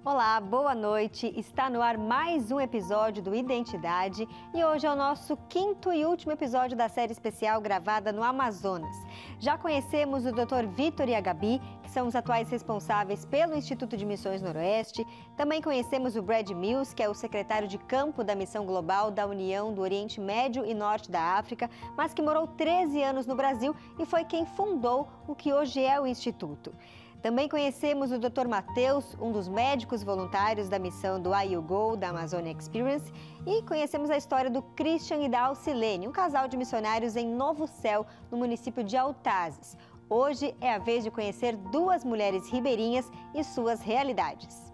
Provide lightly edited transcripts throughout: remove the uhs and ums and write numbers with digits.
Olá, boa noite. Está no ar mais um episódio do Identidade e hoje é o nosso quinto e último episódio da série especial gravada no Amazonas. Já conhecemos o Dr. Vitor e a Gabi, que são os atuais responsáveis pelo Instituto de Missões Noroeste. Também conhecemos o Brad Mills, que é o secretário de campo da Missão Global da União do Oriente Médio e Norte da África, mas que morou 13 anos no Brasil e foi quem fundou o que hoje é o Instituto. Também conhecemos o Dr. Matheus, um dos médicos voluntários da missão do IUGO, da Amazônia Experience, e conhecemos a história do Christian e da Alcilene, um casal de missionários em Novo Céu, no município de Altazes. Hoje é a vez de conhecer duas mulheres ribeirinhas e suas realidades.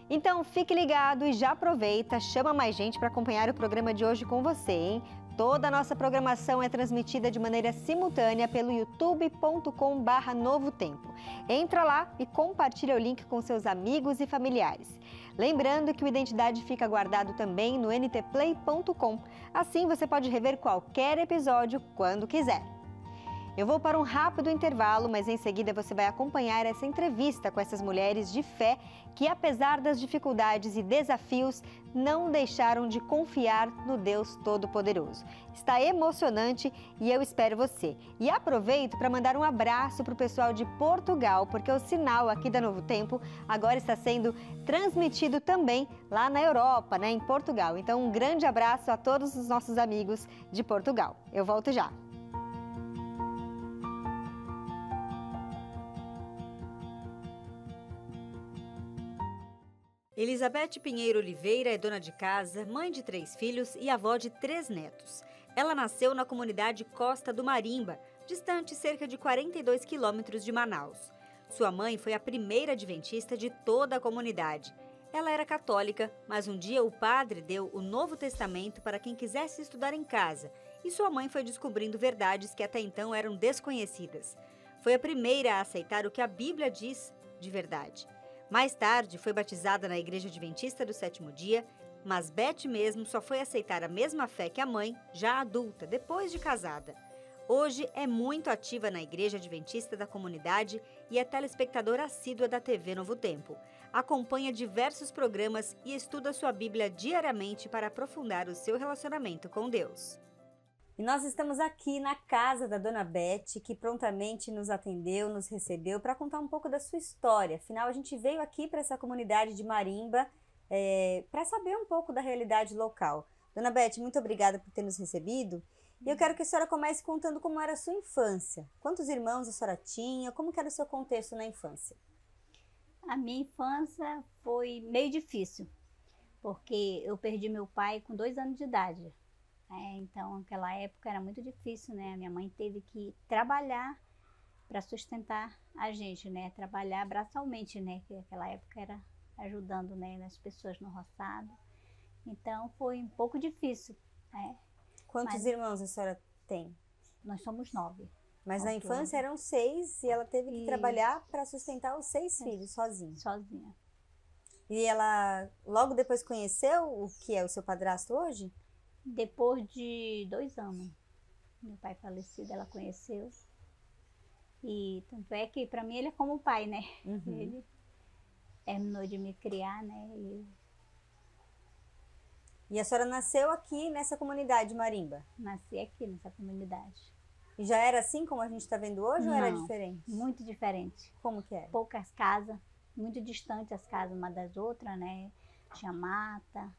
Então fique ligado e já aproveita, chama mais gente para acompanhar o programa de hoje com você, hein? Toda a nossa programação é transmitida de maneira simultânea pelo youtube.com/Novo Tempo. Entra lá e compartilha o link com seus amigos e familiares. Lembrando que o Identidade fica guardado também no ntplay.com. Assim você pode rever qualquer episódio quando quiser. Eu vou para um rápido intervalo, mas em seguida você vai acompanhar essa entrevista com essas mulheres de fé que, apesar das dificuldades e desafios, não deixaram de confiar no Deus Todo-Poderoso. Está emocionante e eu espero você. E aproveito para mandar um abraço para o pessoal de Portugal, porque o sinal aqui da Novo Tempo agora está sendo transmitido também lá na Europa, em Portugal. Então, um grande abraço a todos os nossos amigos de Portugal. Eu volto já. Elizabeth Pinheiro Oliveira é dona de casa, mãe de 3 filhos e avó de 3 netos. Ela nasceu na comunidade Costa do Marimba, distante cerca de 42 quilômetros de Manaus. Sua mãe foi a primeira adventista de toda a comunidade. Ela era católica, mas um dia o padre deu o Novo Testamento para quem quisesse estudar em casa, e sua mãe foi descobrindo verdades que até então eram desconhecidas. Foi a primeira a aceitar o que a Bíblia diz de verdade. Mais tarde, foi batizada na Igreja Adventista do Sétimo Dia, mas Beth mesmo só foi aceitar a mesma fé que a mãe, já adulta, depois de casada. Hoje é muito ativa na Igreja Adventista da comunidade e é telespectadora assídua da TV Novo Tempo. Acompanha diversos programas e estuda sua Bíblia diariamente para aprofundar o seu relacionamento com Deus. E nós estamos aqui na casa da Dona Beth, que prontamente nos atendeu, nos recebeu para contar um pouco da sua história. Afinal, a gente veio aqui para essa comunidade de Marimba para saber um pouco da realidade local. Dona Beth, muito obrigada por ter nos recebido. E eu quero que a senhora comece contando como era a sua infância. Quantos irmãos a senhora tinha? Como que era o seu contexto na infância? A minha infância foi meio difícil, porque eu perdi meu pai com 2 anos de idade. Então, naquela época era muito difícil, né? Minha mãe teve que trabalhar para sustentar a gente, né? Trabalhar braçalmente, né? Que naquela época era ajudando, né, as pessoas no roçado. Então, foi um pouco difícil, né? Quantos irmãos a senhora tem? Nós somos 9. Mas na infância eram 6 e ela teve que trabalhar para sustentar os 6 filhos sozinha. Sozinha. E ela logo depois conheceu o que é o seu padrasto hoje? Depois de 2 anos, meu pai falecido, ela conheceu. E tanto é que para mim ele é como o pai, né? Uhum. Ele terminou de me criar, né? E a senhora nasceu aqui nessa comunidade Marimba? Nasci aqui nessa comunidade. E já era assim como a gente está vendo hoje? Não, ou era diferente? Muito diferente. Como que era? Poucas casas, muito distantes as casas uma das outras, né? Tinha mata.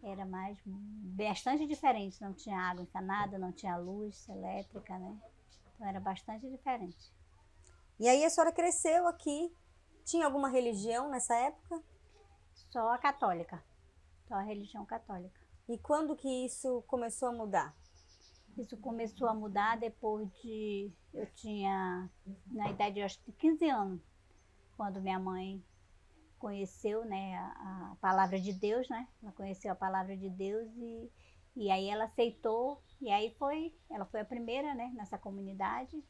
Era bastante diferente, não tinha água encanada, não tinha luz elétrica, né? Então era bastante diferente. E aí a senhora cresceu aqui, tinha alguma religião nessa época? Só a católica, só a religião católica. E quando que isso começou a mudar? Isso começou a mudar depois eu tinha, na idade de 15 anos, quando minha mãe conheceu, né, a palavra de Deus, né? Ela conheceu a palavra de Deus e aí ela aceitou e aí ela foi a primeira, né, nessa comunidade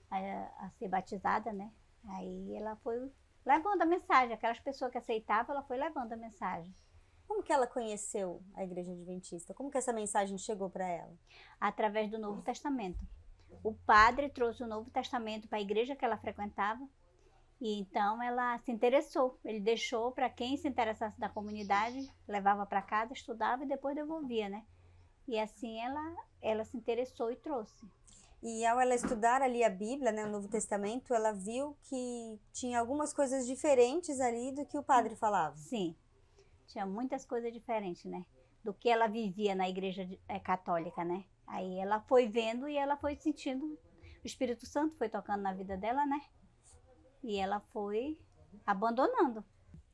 a ser batizada, né? Aí ela foi levando a mensagem, aquelas pessoas que aceitavam, ela foi levando a mensagem. Como que ela conheceu a Igreja Adventista? Como que essa mensagem chegou para ela? Através do Novo Testamento. O padre trouxe o Novo Testamento para a igreja que ela frequentava E então ela se interessou. Ele deixou para quem se interessasse da comunidade, levava para casa, estudava e depois devolvia, né? E assim ela se interessou e trouxe. E ao ela estudar ali a Bíblia, né, o Novo Testamento, ela viu que tinha algumas coisas diferentes ali do que o padre falava. Sim, tinha muitas coisas diferentes, né? Do que ela vivia na igreja católica, né? Aí ela foi vendo e ela foi sentindo. O Espírito Santo foi tocando na vida dela, né? E ela foi abandonando.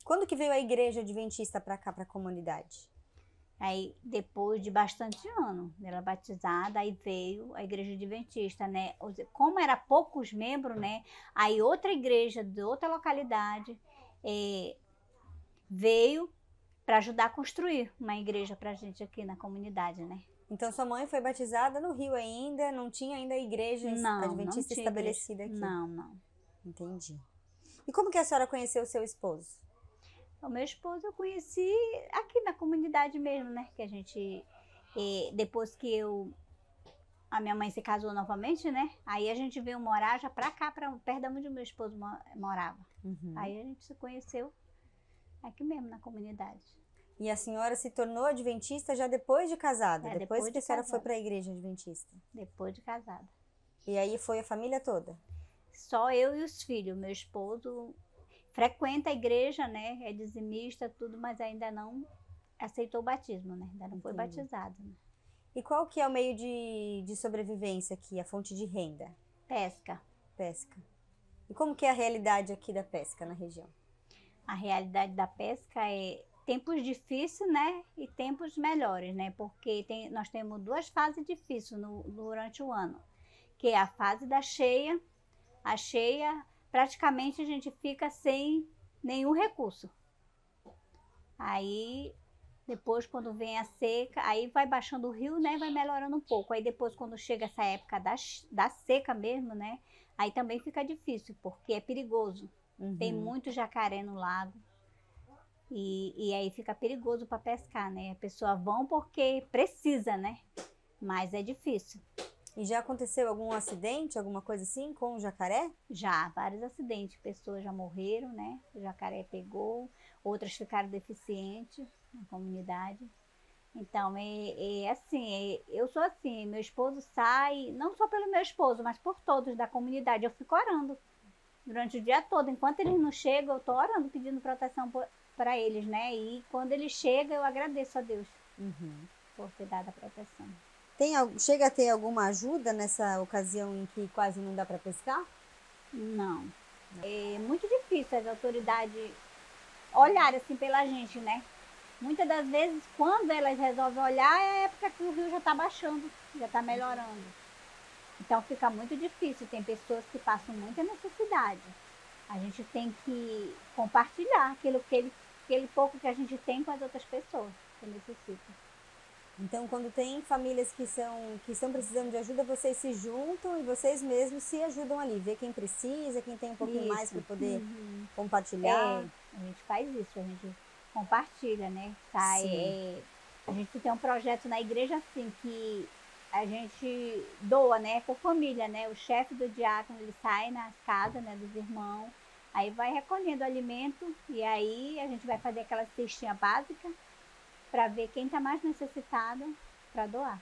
Quando que veio a igreja adventista para cá, para a comunidade? Aí, depois de bastante ano, ela batizada, aí veio a igreja adventista, né? Como era poucos membros, né? Aí outra igreja de outra localidade veio para ajudar a construir uma igreja para a gente aqui na comunidade, né? Então sua mãe foi batizada no Rio ainda, não tinha ainda a igreja adventista tinha estabelecida igreja. aqui? Não. Entendi. E como que a senhora conheceu o seu esposo? O meu esposo eu conheci aqui na comunidade mesmo, né? Que a gente, depois que a minha mãe se casou novamente, né? Aí a gente veio morar já pra cá, perto de onde o meu esposo morava. Uhum. Aí a gente se conheceu aqui mesmo na comunidade. E a senhora se tornou adventista já depois de casada? Depois que a senhora foi para a igreja adventista? Depois de casada. E aí foi a família toda? Só eu e os filhos. Meu esposo frequenta a igreja, né? É dizimista, tudo, mas ainda não aceitou o batismo, né? Ainda não foi batizado. Né? E qual que é o meio de sobrevivência aqui, a fonte de renda? Pesca. Pesca. E como que é a realidade aqui da pesca na região? A realidade da pesca é tempos difíceis, né? E tempos melhores, né? Porque nós temos duas fases difíceis durante o ano. Que é a fase da cheia. A cheia, praticamente a gente fica sem nenhum recurso. Aí, depois quando vem a seca, aí vai baixando o rio, né? Vai melhorando um pouco. Aí depois quando chega essa época da seca mesmo, né? Aí também fica difícil, porque é perigoso. Uhum. Tem muito jacaré no lago. E aí fica perigoso para pescar, né? A pessoa vão porque precisa, né? Mas é difícil. E já aconteceu algum acidente, alguma coisa assim com o jacaré? Já, vários acidentes. Pessoas já morreram, né? O jacaré pegou, outras ficaram deficientes na comunidade. Então, assim, eu sou assim, meu esposo sai, não só pelo meu esposo, mas por todos da comunidade. Eu fico orando durante o dia todo. Enquanto eles não chegam, eu tô orando, pedindo proteção para eles, né? E quando eles chegam, eu agradeço a Deus por ter dado a proteção. Chega a ter alguma ajuda nessa ocasião em que quase não dá para pescar? Não. É muito difícil as autoridades olharem assim pela gente, né? Muitas das vezes, quando elas resolvem olhar, é a época que o rio já está baixando, já está melhorando. Então fica muito difícil, tem pessoas que passam muita necessidade. A gente tem que compartilhar aquele pouco que a gente tem com as outras pessoas que necessitam. Então, quando tem famílias que estão precisando de ajuda, vocês se juntam e vocês mesmos se ajudam ali. Vê quem precisa, quem tem um pouquinho mais para poder compartilhar. A gente faz isso, a gente compartilha, né? A gente tem um projeto na igreja assim, que a gente doa, né? Por família, né? O chefe do diácono, ele sai nas casas, né? Dos irmãos, aí vai recolhendo alimento e aí a gente vai fazer aquela cestinha básica para ver quem está mais necessitado para doar.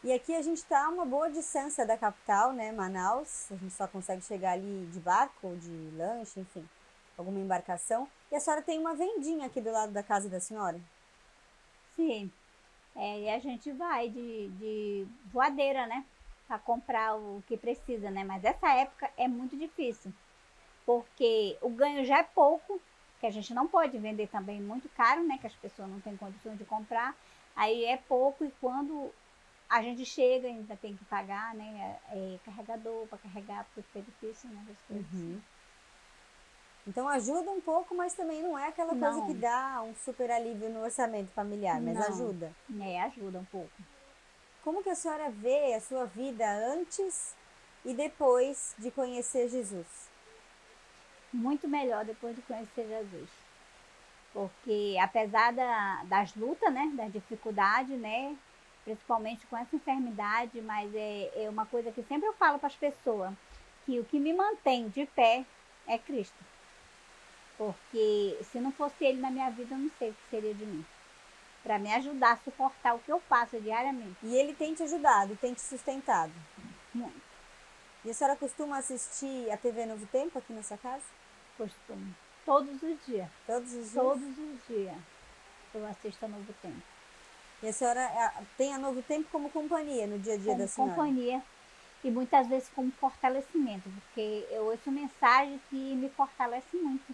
E aqui a gente está a uma boa distância da capital, né, Manaus. A gente só consegue chegar ali de barco ou de lanche, enfim, alguma embarcação. E a senhora tem uma vendinha aqui do lado da casa da senhora? Sim, e a gente vai de voadeira, né, para comprar o que precisa, né. Mas essa época é muito difícil, porque o ganho já é pouco, que a gente não pode vender também muito caro, né, que as pessoas não têm condições de comprar, aí é pouco e quando a gente chega ainda tem que pagar, né, carregador para carregar, porque fica difícil, né, as coisas. Então ajuda um pouco, mas também não é aquela coisa que dá um super alívio no orçamento familiar, mas ajuda. Ajuda um pouco. Como que a senhora vê a sua vida antes e depois de conhecer Jesus? Muito melhor depois de conhecer Jesus. Porque apesar das lutas, né, das dificuldades, né, principalmente com essa enfermidade, mas é uma coisa que sempre eu falo para as pessoas, que o que me mantém de pé é Cristo. Porque se não fosse Ele na minha vida, eu não sei o que seria de mim. Para me ajudar a suportar o que eu passo diariamente. E Ele tem te ajudado, tem te sustentado? Muito. E a senhora costuma assistir a TV Novo Tempo aqui nessa casa? Costumo. Todos os dias. Todos os dias? Todos os dias eu assisto a Novo Tempo. E a senhora tem a Novo Tempo como companhia no dia a dia da senhora? Como companhia e muitas vezes como fortalecimento, porque eu ouço mensagem que me fortalece muito,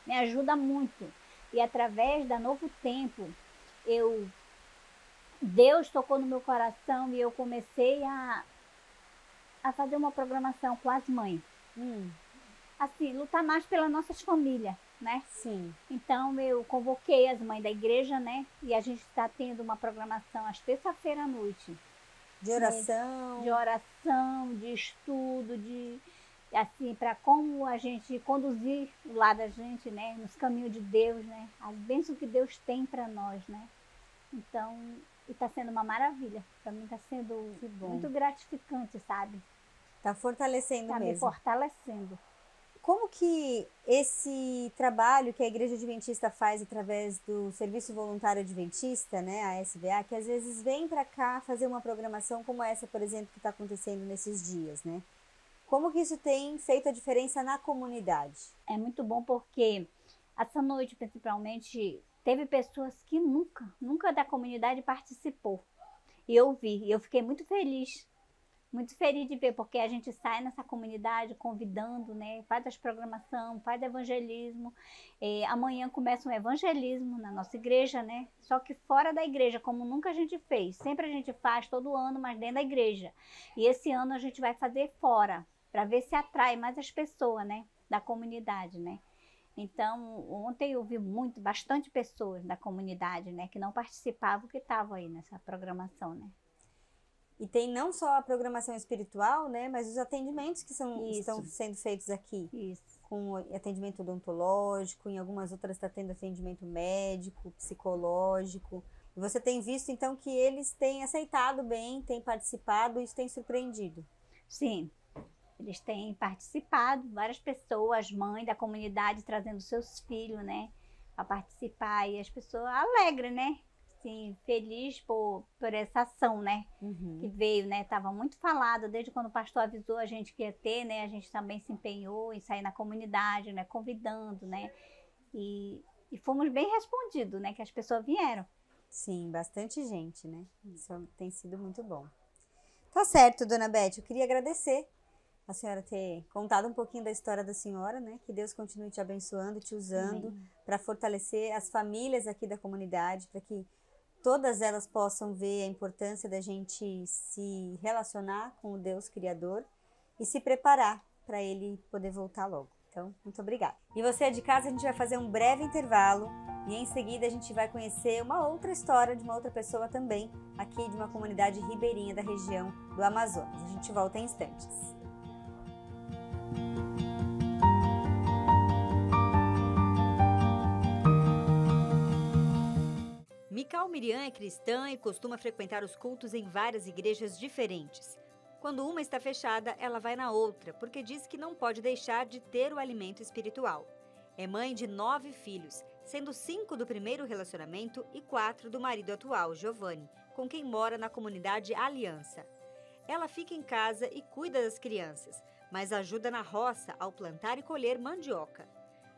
me ajuda muito. E através da Novo Tempo, Deus tocou no meu coração e eu comecei a fazer uma programação com as mães. Assim, lutar mais pelas nossas famílias, né? Sim. Então eu convoquei as mães da igreja, né? E a gente está tendo uma programação às terça-feira à noite. De oração? De oração, de estudo, assim, para como a gente conduzir o lado da gente, né? Nos caminhos de Deus, né? As bênçãos que Deus tem para nós, né? Então, está sendo uma maravilha. Para mim está sendo muito gratificante, sabe? Está fortalecendo mesmo. Está me fortalecendo. Como que esse trabalho que a Igreja Adventista faz através do Serviço Voluntário Adventista, né, a SVA, que às vezes vem para cá fazer uma programação como essa, por exemplo, que está acontecendo nesses dias, né? Como que isso tem feito a diferença na comunidade? É muito bom porque essa noite, principalmente, teve pessoas que nunca da comunidade participou. E eu vi, e eu fiquei muito feliz de ver, porque a gente sai nessa comunidade convidando, né? Faz as programação, faz evangelismo. Amanhã começa um evangelismo na nossa igreja, né? Só que fora da igreja, como nunca a gente fez. Sempre a gente faz todo ano, mas dentro da igreja. E esse ano a gente vai fazer fora, para ver se atrai mais as pessoas, né? Da comunidade, né? Então, ontem eu vi bastante pessoas da comunidade, né? Que não participavam, que estavam aí nessa programação, né? E tem não só a programação espiritual, né, mas os atendimentos que estão sendo feitos aqui. Isso. Com atendimento odontológico, em algumas outras está tendo atendimento médico, psicológico. E você tem visto, então, que eles têm aceitado bem, têm participado e isso tem surpreendido? Sim, eles têm participado, várias pessoas, mães da comunidade, trazendo seus filhos, né, para participar. E as pessoas alegres, né? Assim, feliz por essa ação, né, que veio, né, estava muito falado, desde quando o pastor avisou a gente que ia ter, né, a gente também se empenhou em sair na comunidade, né, convidando, né, e fomos bem respondidos, né, que as pessoas vieram. Sim, bastante gente, né, isso tem sido muito bom. Tá certo, dona Beth, eu queria agradecer a senhora ter contado um pouquinho da história da senhora, né, que Deus continue te abençoando, te usando para fortalecer as famílias aqui da comunidade, para que todas elas possam ver a importância da gente se relacionar com o Deus Criador e se preparar para Ele poder voltar logo. Então, muito obrigada. E você de casa, a gente vai fazer um breve intervalo e em seguida a gente vai conhecer uma outra história de uma outra pessoa também, aqui de uma comunidade ribeirinha da região do Amazonas. A gente volta em instantes. Mical Miriam é cristã e costuma frequentar os cultos em várias igrejas diferentes. Quando uma está fechada, ela vai na outra, porque diz que não pode deixar de ter o alimento espiritual. É mãe de 9 filhos, sendo 5 do primeiro relacionamento e 4 do marido atual, Giovanni, com quem mora na comunidade Aliança. Ela fica em casa e cuida das crianças, mas ajuda na roça ao plantar e colher mandioca.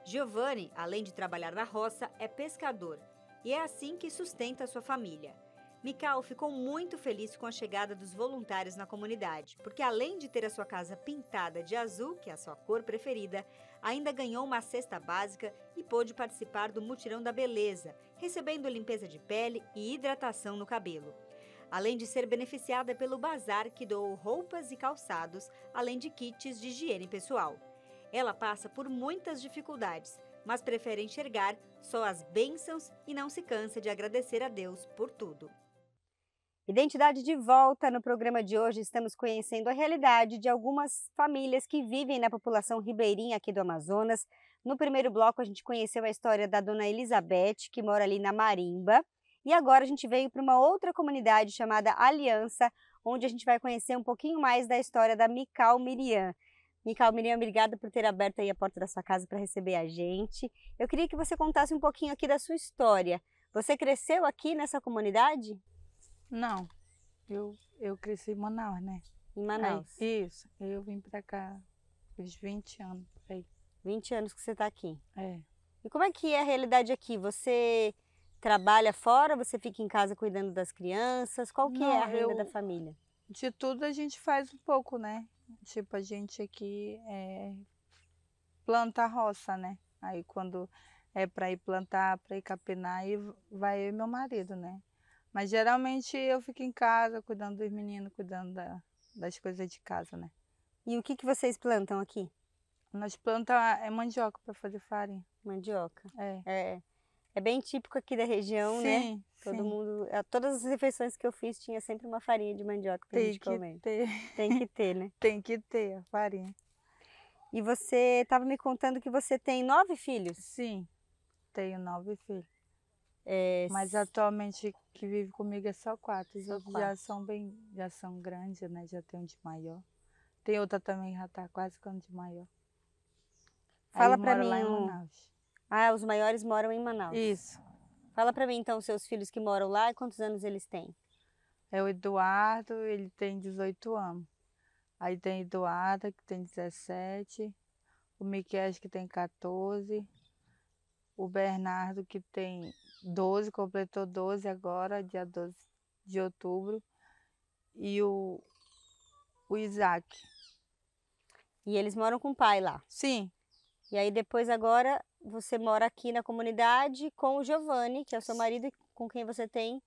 Giovanni, além de trabalhar na roça, é pescador. E é assim que sustenta sua família. Mical ficou muito feliz com a chegada dos voluntários na comunidade, porque além de ter a sua casa pintada de azul, que é a sua cor preferida, ainda ganhou uma cesta básica e pôde participar do Mutirão da Beleza, recebendo limpeza de pele e hidratação no cabelo. Além de ser beneficiada pelo bazar que doou roupas e calçados, além de kits de higiene pessoal. Ela passa por muitas dificuldades, mas prefere enxergar só as bênçãos e não se cansa de agradecer a Deus por tudo. Identidade de volta. No programa de hoje estamos conhecendo a realidade de algumas famílias que vivem na população ribeirinha aqui do Amazonas. No primeiro bloco a gente conheceu a história da dona Elizabeth, que mora ali na Marimba. E agora a gente veio para uma outra comunidade chamada Aliança, onde a gente vai conhecer um pouquinho mais da história da Mical Miriam. Mical, Miriam, obrigada por ter aberto aí a porta da sua casa para receber a gente. Eu queria que você contasse um pouquinho aqui da sua história. Você cresceu aqui nessa comunidade? Não, eu cresci em Manaus, né? Em Manaus. Isso, eu vim pra cá uns 20 anos, por aí. 20 anos que você está aqui. É. E como é que é a realidade aqui? Você trabalha fora? Você fica em casa cuidando das crianças? Qual que é a renda da família? De tudo a gente faz um pouco, né? Tipo, a gente aqui planta roça, né? Aí quando é para ir plantar, para ir capinar, aí vai eu e meu marido, né? Mas geralmente eu fico em casa cuidando dos meninos, cuidando das coisas de casa, né? E o que vocês plantam aqui? Nós plantamos mandioca para fazer farinha. Mandioca. É. É bem típico aqui da região, né? Sim, Todo sim. mundo, todas as refeições que eu fiz tinha sempre uma farinha de mandioca pra gente comer. Ter. Tem que ter, né? Tem que ter a farinha. E você estava me contando que você tem 9 filhos? Sim, tenho 9 filhos. É, Mas atualmente que vive comigo é só 4. Os Só outros 4. já são grandes, né? Já tem um de maior. Tem outra também que já tá quase ficando de maior. Fala Aí pra mora mim lá em Manaus. Ah, os maiores moram em Manaus. Isso. Fala pra mim então, seus filhos que moram lá e quantos anos eles têm? É o Eduardo, ele tem 18 anos. Aí tem Eduarda, que tem 17. O Miquel, que tem 14. O Bernardo, que tem 12, completou 12 agora, dia 12 de outubro. E o Isaac. E eles moram com o pai lá? Sim. E aí depois agora você mora aqui na comunidade com o Giovanni, que é o seu marido, com quem você tem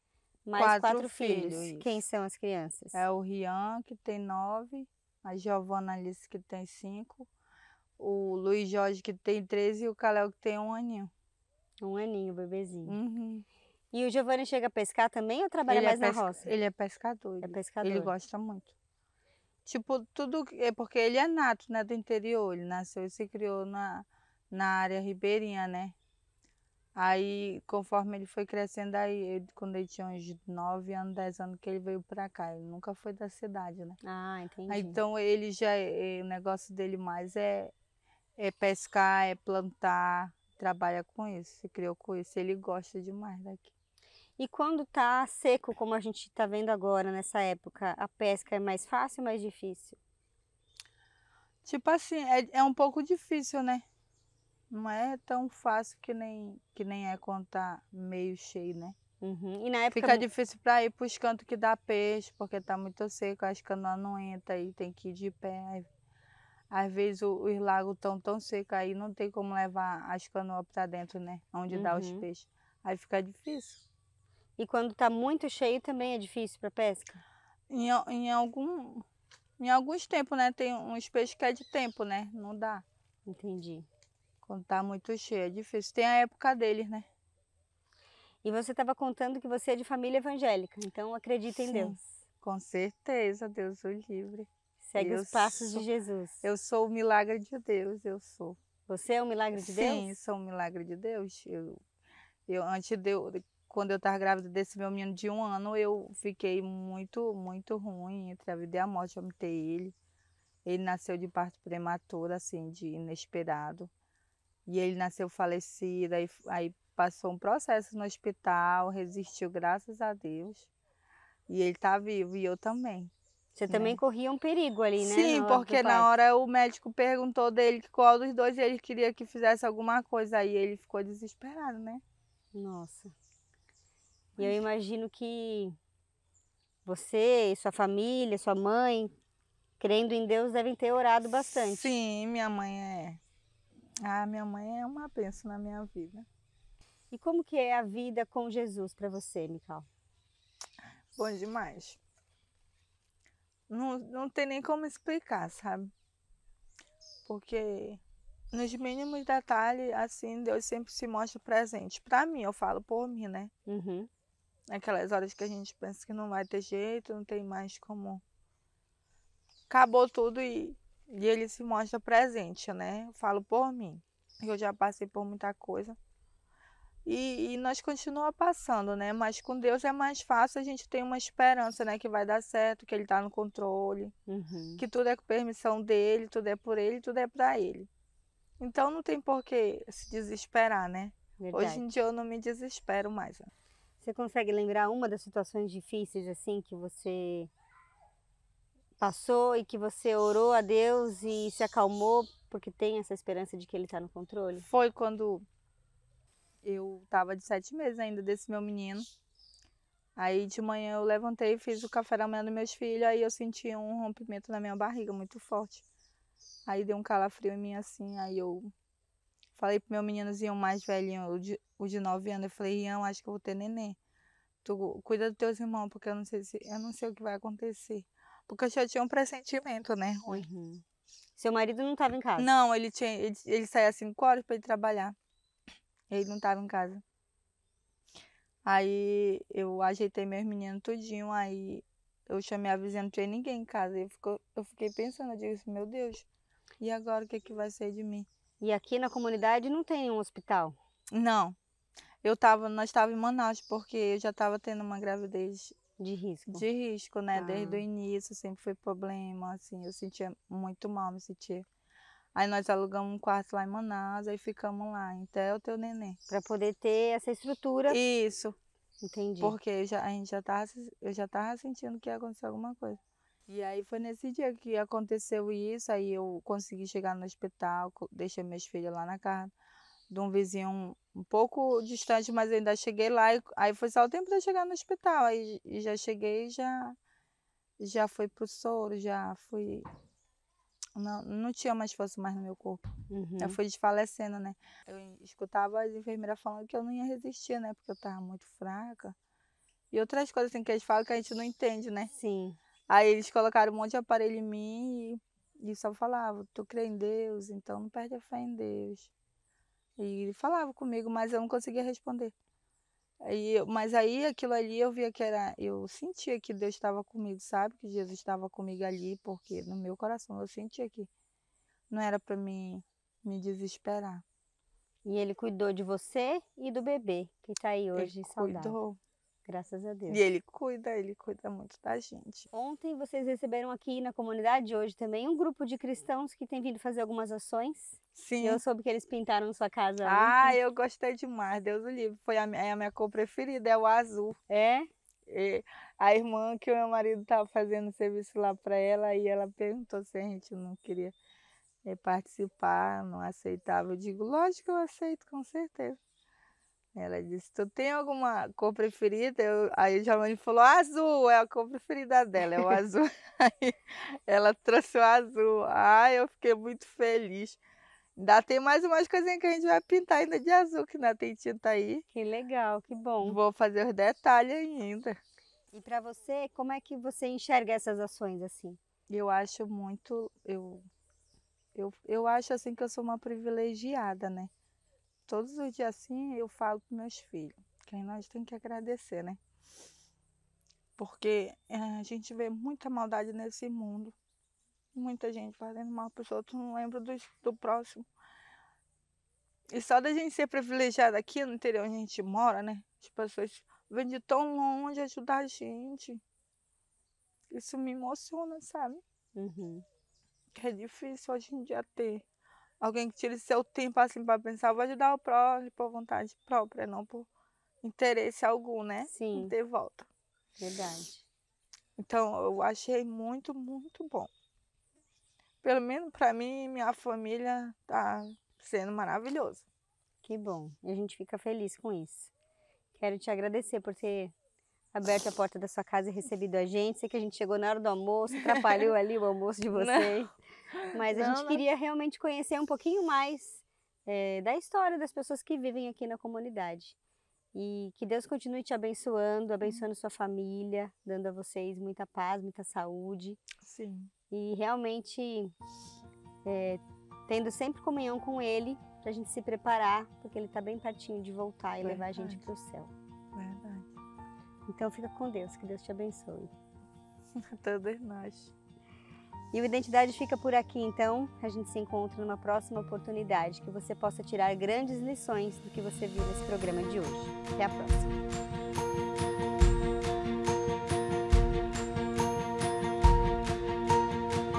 mais 4 filhos. Isso. Quem são as crianças? É o Rian, que tem 9. A Giovana Alice, que tem 5. O Luiz Jorge, que tem 13. E o Calel, que tem 1 aninho. 1 aninho, bebezinho. Uhum. E o Giovanni chega a pescar também ou trabalha mais na roça? Ele é pescador. É pescador. Ele gosta muito. Tipo, tudo é porque ele é nato, né, do interior. Ele nasceu e se criou na área ribeirinha, né? Aí, conforme ele foi crescendo, quando ele tinha uns 9 anos, 10 anos, que ele veio pra cá. Ele nunca foi da cidade, né? Ah, entendi. Aí, então, ele o negócio dele mais é pescar, é plantar, trabalha com isso, se criou com isso. Ele gosta demais daqui. E quando tá seco, como a gente tá vendo agora, nessa época, a pesca é mais fácil ou mais difícil? Tipo assim, é um pouco difícil, né? Não é tão fácil que nem é quando tá meio cheio, né? Uhum. E na época... Fica difícil para ir pros cantos que dá peixe, porque tá muito seco, as canoas não entram aí, tem que ir de pé. Às vezes os lagos estão tão secos aí, não tem como levar as canoas para dentro, né? Onde dá os peixes. Aí fica difícil. E quando tá muito cheio também é difícil para pesca? Em alguns tempos, né? Tem uns peixes que é de tempo, né? Não dá. Entendi. Quando tá muito cheio, é difícil. Tem a época deles, né? E você estava contando que você é de família evangélica, então acredita em Deus. Com certeza, Deus o livre. Segue os passos de Jesus. Eu sou o milagre de Deus, eu sou. Você é um milagre de Deus? Sim, sou um milagre de Deus. Quando eu estava grávida desse meu menino de 1 ano, eu fiquei muito, muito ruim entre a vida e a morte. Eu matei ele. Ele nasceu de parto prematuro, assim, de inesperado. E ele nasceu falecido, aí passou um processo no hospital, resistiu, graças a Deus. E ele está vivo, e eu também. Você também corria um perigo ali, né? Sim, porque na hora o médico perguntou dele qual dos dois ele queria que fizesse alguma coisa. Aí ele ficou desesperado, né? Nossa. E eu imagino que você, sua família, sua mãe, crendo em Deus, devem ter orado bastante. Sim, minha mãe é. Minha mãe é uma bênção na minha vida. E como que é a vida com Jesus para você, Mical? Bom demais. Não tem nem como explicar, sabe? Porque nos mínimos detalhes, assim, Deus sempre se mostra presente. Para mim, eu falo por mim, né? Uhum. Naquelas horas que a gente pensa que não vai ter jeito, não tem mais como. Acabou tudo e ele se mostra presente, né? Eu falo por mim. Eu já passei por muita coisa. E nós continuamos passando, né? Mas com Deus é mais fácil, a gente tem uma esperança, né? Que vai dar certo, que Ele está no controle, Uhum. que tudo é com permissão dEle, tudo é por Ele, tudo é para Ele. Então não tem por que se desesperar, né? Hoje Verdade. em dia eu não me desespero mais. Né? Você consegue lembrar uma das situações difíceis assim que você passou e que você orou a Deus e se acalmou porque tem essa esperança de que Ele está no controle? Foi quando eu estava de 7 meses ainda desse meu menino. Aí de manhã eu levantei, fiz o café da manhã dos meus filhos, aí eu senti um rompimento na minha barriga muito forte. Aí deu um calafrio em mim assim, aí eu falei pro meu meninozinho mais velhinho, o de 9 anos, eu falei, Ian, acho que eu vou ter neném. Tu cuida dos teus irmãos, porque eu não sei o que vai acontecer. Porque eu já tinha um pressentimento, né, ruim. Uhum. Seu marido não estava em casa? Não, ele saía às 5 horas para ir trabalhar. Ele não estava em casa. Aí eu ajeitei meus meninos tudinho, aí eu chamei a vizinha, não tinha ninguém em casa. Eu fiquei pensando, eu disse, assim, meu Deus, e agora o que que vai ser de mim? E aqui na comunidade não tem nenhum hospital? Não, nós estávamos em Manaus, porque eu já estava tendo uma gravidez De risco? de risco, né? Desde o Ah. início, sempre foi problema, assim, eu sentia muito mal, me sentia. Aí nós alugamos um quarto lá em Manaus, aí ficamos lá, até o teu neném. Para poder ter essa estrutura. Isso, Entendi. porque eu já tava sentindo que ia acontecer alguma coisa. E aí foi nesse dia que aconteceu isso, aí eu consegui chegar no hospital, deixei meus filhos lá na casa de um vizinho um pouco distante, mas eu ainda cheguei lá, e aí foi só o tempo de eu chegar no hospital, aí já cheguei, já fui pro soro, já fui, não tinha mais força mais no meu corpo, já Uhum. fui desfalecendo, né? Eu escutava as enfermeiras falando que eu não ia resistir, né, porque eu tava muito fraca, e outras coisas assim que eles falam que a gente não entende, né? Sim. Aí eles colocaram um monte de aparelho em mim e só falavam, tu crê em Deus, então não perde a fé em Deus. E ele falava comigo, mas eu não conseguia responder. Mas aí aquilo ali eu via que era, eu sentia que Deus estava comigo, sabe? Que Jesus estava comigo ali, porque no meu coração eu sentia que não era para mim me desesperar. E ele cuidou de você e do bebê, que está aí Ele hoje saudável. cuidou. Graças a Deus. E ele cuida muito da gente. Ontem vocês receberam aqui na comunidade, hoje também, um grupo de cristãos que tem vindo fazer algumas ações. E eu Sim. soube que eles pintaram sua casa Ah, ontem. eu gostei demais, Deus o livre. É a minha cor preferida, é o azul. É? E a irmã que o meu marido estava fazendo serviço lá para ela, e ela perguntou se a gente não queria participar, não aceitava. Eu digo, lógico que eu aceito, com certeza. Ela disse, tu tem alguma cor preferida? Aí o Giovanni falou, azul, é a cor preferida dela, é o azul. Aí ela trouxe o azul. Ai, eu fiquei muito feliz. Ainda tem mais umas coisinhas que a gente vai pintar ainda de azul, que ainda tem tinta aí. Que legal, que bom. Vou fazer os detalhes ainda. E para você, como é que você enxerga essas ações assim? Eu acho muito, eu acho assim que eu sou uma privilegiada, né? Todos os dias assim eu falo para meus filhos, que nós temos que agradecer, né? Porque a gente vê muita maldade nesse mundo, muita gente fazendo mal para os outros, não lembra do próximo. E só da gente ser privilegiada aqui no interior onde a gente mora, né? As pessoas vêm de tão longe ajudar a gente. Isso me emociona, sabe? Uhum. Que é difícil hoje em dia ter alguém que tire seu tempo assim para pensar, vou ajudar o próximo por vontade própria, não por interesse algum, né? Não Sim, ter volta. verdade. Então eu achei muito, muito bom. Pelo menos para mim e minha família tá sendo maravilhoso. Que bom. E a gente fica feliz com isso. Quero te agradecer por ter aberto a porta da sua casa e recebido a gente. Sei que a gente chegou na hora do almoço, atrapalhou ali o almoço de Não, vocês. Mas a gente não. queria realmente conhecer um pouquinho mais da história das pessoas que vivem aqui na comunidade. E que Deus continue te abençoando, abençoando sua família, dando a vocês muita paz, muita saúde. Sim, E realmente tendo sempre comunhão com Ele, para a gente se preparar, porque Ele está bem pertinho de voltar e levar a gente verdade, para o céu. verdade. Então fica com Deus, que Deus te abençoe. Todos nós. E o Identidade fica por aqui, então. A gente se encontra numa próxima oportunidade, que você possa tirar grandes lições do que você viu nesse programa de hoje. Até a próxima!